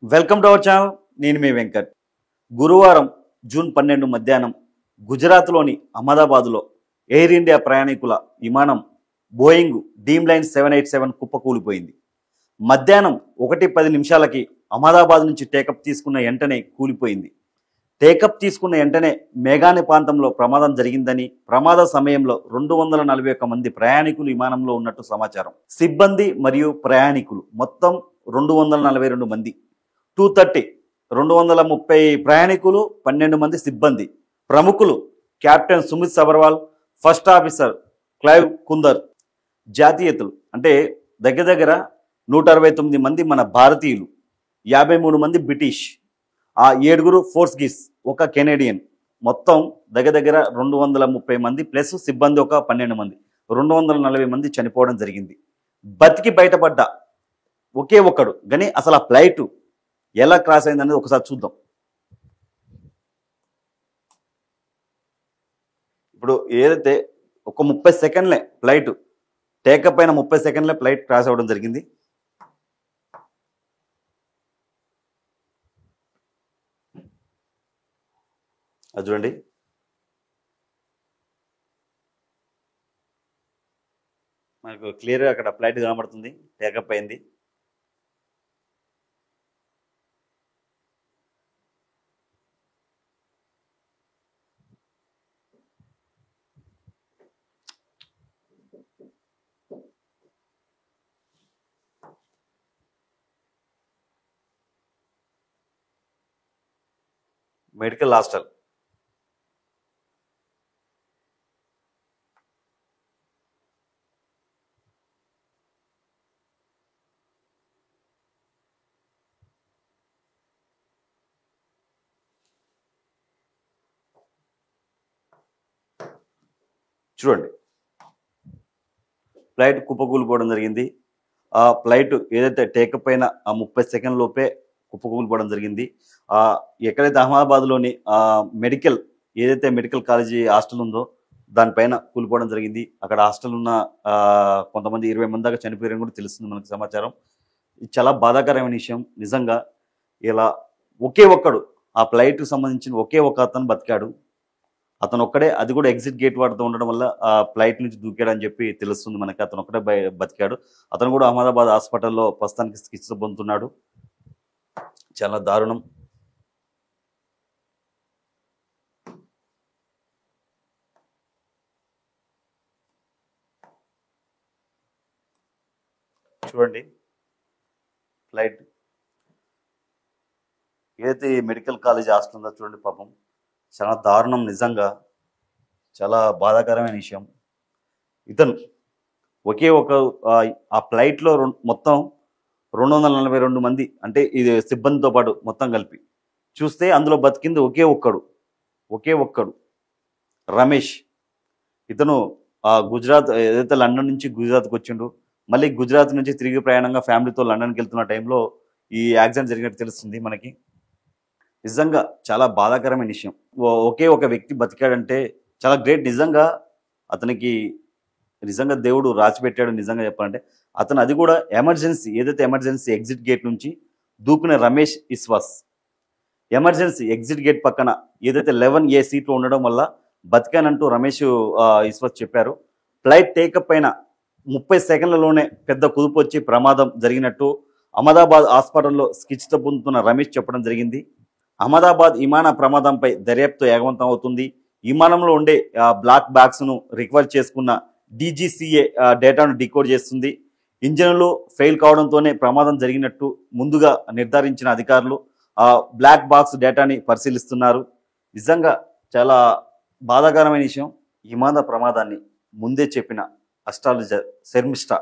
Welcome to our channel. నేను మీ వెంకట్. గురువారం June 12 మధ్యాహ్నం గుజరాత్లోని అహ్మదాబాద్లో ఎయిర్ ఇండియా ప్రయాణికుల విమానం బోయింగ్ డ్రీమ్ లైన్ 787 కుప్పకూలిపోయింది. మధ్యాహ్నం 1:10 అహ్మదాబాద్ నుంచి టేకప్ తీసుకున్న వెంటనే కూలిపోయింది. టేకప్ తీసుకున్న వెంటనే మేఘాని ప్రాంతంలో ప్రమాదం జరిగిందని, ప్రమాద సమయంలో 241 మంది ప్రయాణికులు విమానంలో ఉన్నట్టు సమాచారం. సిబ్బంది మరియు ప్రయాణికులు మొత్తం 242 మంది. 230 ప్రయాణికులు, 12 మంది సిబ్బంది. ప్రముఖులు captain Sumit Sabharwal, first officer Clive Kunder. జాతీయతలు అంటే దగ్గర 169 మంది మన భారతీయులు, 53 మంది బ్రిటిష్, 7 పోర్చుగీస్, 1 కెనేడియన్. మొత్తం దగ్గర 230 మంది ప్లస్ సిబ్బంది ఒక 12 మంది, 240 మంది చనిపోవడం జరిగింది. బతికి బయటపడ్డ ఒకే ఒక్కడు. కానీ అసలు ఆ ఫ్లైట్ ఎలా క్రాస్ అయిందనేది ఒకసారి చూద్దాం. ఇప్పుడు ఏదైతే ఒక 30 సెకండ్లే ఫ్లైట్ టేకప్ అయిన 30 సెకండ్లే ఫ్లైట్ క్రాస్ అవ్వడం జరిగింది. అది చూడండి. మనకు క్లియర్గా అక్కడ ఫ్లైట్ కనబడుతుంది, టేకప్ అయింది. Medical hostel. చూడండి, ఫ్లైట్ కుప్పకూలిపోవడం జరిగింది. ఆ ఫ్లైట్ ఏదైతే టేకప్ అయిన ఆ 30 సెకండ్ లోపే కుప్పకూలిపోవడం జరిగింది. ఎక్కడైతే అహ్మదాబాద్లోని మెడికల్ ఏదైతే మెడికల్ కాలేజీ హాస్టల్ ఉందో దానిపైన కూలిపోవడం జరిగింది. అక్కడ హాస్టల్ ఉన్న కొంతమంది 20 మంది దాకా చనిపోయారని కూడా తెలుస్తుంది మనకు సమాచారం. ఇది చాలా బాధాకరమైన విషయం. నిజంగా ఇలా ఒకే ఒక్కడు ఆ ఫ్లైట్కి సంబంధించిన ఒకే ఒక అతను బతికాడు. అతను ఒక్కడే, అది కూడా ఎగ్జిట్ గేట్ వాడుతూ ఉండడం వల్ల ఆ ఫ్లైట్ నుంచి దూకాడని చెప్పి తెలుస్తుంది మనకి. అతను ఒక్కడే బతికాడు. అతను కూడా అహ్మదాబాద్ హాస్పిటల్లో ప్రస్తుతానికి చికిత్స పొందుతున్నాడు. చాలా దారుణం. చూడండి, ఫ్లైట్ ఏదైతే మెడికల్ కాలేజ్ హాస్టల్ ఉందో చూడండి, పాపం చాలా దారుణం. నిజంగా చాలా బాధాకరమైన విషయం. ఇతను ఒకే ఒక ఆ ఫ్లైట్లో మొత్తం 242 మంది, అంటే ఇది సిబ్బందితో పాటు మొత్తం కలిపి చూస్తే అందులో బతికింది ఒకే ఒక్కడు రమేష్. ఇతను గుజరాత్ ఏదైతే లండన్ నుంచి గుజరాత్కి వచ్చిండు. మళ్ళీ గుజరాత్ నుంచి తిరిగి ప్రయాణంగా ఫ్యామిలీతో లండన్కి వెళ్తున్న టైంలో ఈ యాక్సిడెంట్ జరిగినట్టు తెలుస్తుంది మనకి. నిజంగా చాలా బాధాకరమైన విషయం. ఒకే ఒక వ్యక్తి బతికాడంటే చాలా గ్రేట్. నిజంగా అతనికి నిజంగా దేవుడు రాసిపెట్టాడు. నిజంగా చెప్పాలంటే అతను అది కూడా ఎమర్జెన్సీ ఏదైతే ఎమర్జెన్సీ ఎగ్జిట్ గేట్ నుంచి దూకునే Ramesh Vishwash. Emergency exit gate పక్కన ఏదైతే 11A సీట్లో ఉండడం వల్ల బతికానంటూ రమేష్ విశ్వాస్ చెప్పారు. ఫ్లైట్ టేకప్ అయిన 30 సెకండ్లలోనే పెద్ద కుదుపు వచ్చి ప్రమాదం జరిగినట్టు అహ్మదాబాద్ హాస్పిటల్లో చికిత్స పొందుతున్న రమేష్ చెప్పడం జరిగింది. అహ్మదాబాద్ విమాన ప్రమాదంపై దర్యాప్తు వేగవంతం అవుతుంది. విమానంలో ఉండే బ్లాక్ బాక్స్ను రికవర్ చేసుకున్న DGCA డేటాను డికోడ్ చేస్తుంది. ఇంజన్లు ఫెయిల్ కావడంతోనే ప్రమాదం జరిగినట్టు ముందుగా నిర్ధారించిన అధికారులు బ్లాక్ బాక్స్ డేటాని పరిశీలిస్తున్నారు. నిజంగా చాలా బాధాకరమైన విషయం. విమాన ప్రమాదాన్ని ముందే చెప్పిన అస్ట్రాలజర్ శర్మిష్ఠ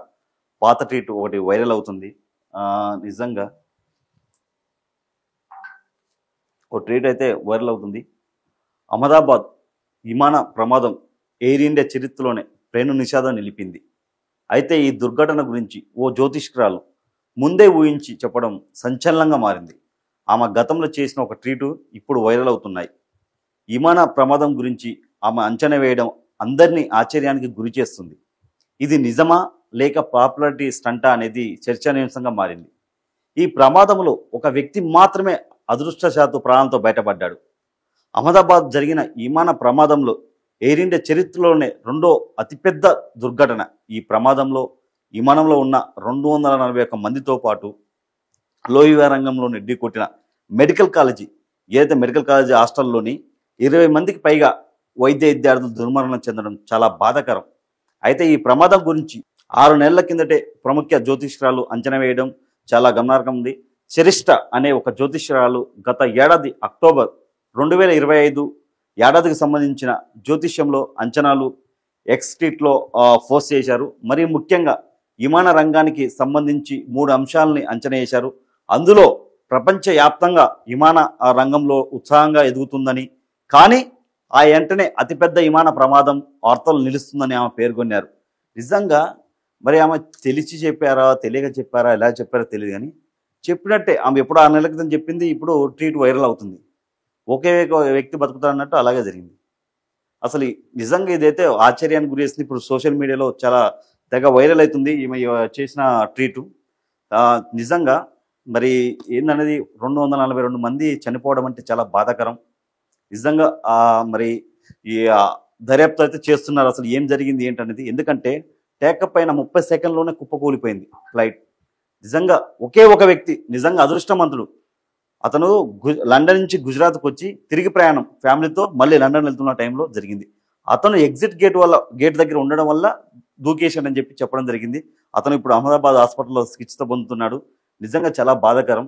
పాత ట్వీట్ ఒకటి వైరల్ అవుతుంది. నిజంగా ఒక ట్వీట్ అయితే వైరల్ అవుతుంది. అహ్మదాబాద్ విమాన ప్రమాదం ఎయిర్ ఇండియా చరిత్రలోనే ప్రేణు నిషాదం నిలిపింది. అయితే ఈ దుర్ఘటన గురించి ఓ జ్యోతిష్కురాలు ముందే ఊహించి చెప్పడం సంచలనంగా మారింది. ఆమె గతంలో చేసిన ఒక ట్వీటు ఇప్పుడు వైరల్ అవుతున్నాయి. విమాన ప్రమాదం గురించి ఆమె అంచనా వేయడం అందరినీ ఆశ్చర్యానికి గురి చేస్తుంది. ఇది నిజమా లేక పాపులారిటీ స్టంటా అనేది చర్చనీయాంశంగా మారింది. ఈ ప్రమాదంలో ఒక వ్యక్తి మాత్రమే అదృష్టశాత్తు ప్రాణాలతో బయటపడ్డాడు. అహ్మదాబాద్ జరిగిన విమాన ప్రమాదంలో ఎయిర్ ఇండియా చరిత్రలోనే రెండో అతిపెద్ద దుర్ఘటన. ఈ ప్రమాదంలో విమానంలో ఉన్న 241 మందితో పాటు లోయ రంగంలోని ఢీకొట్టిన మెడికల్ కాలేజీ ఏదైతే మెడికల్ కాలేజీ హాస్టల్లోని 20 మందికి పైగా వైద్య విద్యార్థులు దుర్మరణం చెందడం చాలా బాధాకరం. అయితే ఈ ప్రమాదం గురించి 6 నెలల కిందటే ప్రముఖ జ్యోతిష్యురాలు అంచనా వేయడం చాలా గమనార్హం ఉంది. శరిష్ట అనే ఒక జ్యోతిష్యురాలు గత ఏడాది అక్టోబర్ 2025 ఏడాదికి సంబంధించిన జ్యోతిష్యంలో అంచనాలు ఎక్స్ట్రీట్లో పోస్ట్ చేశారు. మరి ముఖ్యంగా విమాన రంగానికి సంబంధించి 3 అంశాలని అంచనా వేశారు. అందులో ప్రపంచవ్యాప్తంగా విమాన రంగంలో ఉత్సాహంగా ఎదుగుతుందని, కానీ ఆ వెంటనే అతిపెద్ద విమాన ప్రమాదం వార్తలు నిలుస్తుందని ఆమె పేర్కొన్నారు. నిజంగా మరి ఆమె తెలిసి చెప్పారా, తెలియక చెప్పారా, ఎలా చెప్పారో తెలియదు, కానీ చెప్పినట్టే ఆమె ఎప్పుడు 6 నెలల క్రితం చెప్పింది, ఇప్పుడు ట్వీట్ వైరల్ అవుతుంది. ఒకే వ్యక్తి బతుకుతారన్నట్టు అలాగే జరిగింది. అసలు నిజంగా ఇదైతే ఆశ్చర్యానికి గురేసింది. ఇప్పుడు సోషల్ మీడియాలో చాలా తెగ వైరల్ అవుతుంది ఈమె చేసిన ట్వీటు. నిజంగా మరి ఏందనేది 242 మంది చనిపోవడం అంటే చాలా బాధాకరం. నిజంగా మరి ఈ దర్యాప్తు అయితే చేస్తున్నారు అసలు ఏం జరిగింది ఏంటనేది. ఎందుకంటే టేకప్ అయిన 30 సెకండ్లోనే కుప్పకూలిపోయింది ఫ్లైట్. నిజంగా ఒకే ఒక వ్యక్తి నిజంగా అదృష్టవంతుడు. అతను లండన్ నుంచి గుజరాత్కి వచ్చి తిరిగి ప్రయాణం ఫ్యామిలీతో మళ్ళీ లండన్ వెళ్తున్న టైంలో జరిగింది. అతను ఎగ్జిట్ గేట్ దగ్గర ఉండడం వల్ల దూకేశాడని చెప్పి చెప్పడం జరిగింది. అతను ఇప్పుడు అహ్మదాబాద్ హాస్పిటల్లో చికిత్స పొందుతున్నాడు. నిజంగా చాలా బాధాకరం.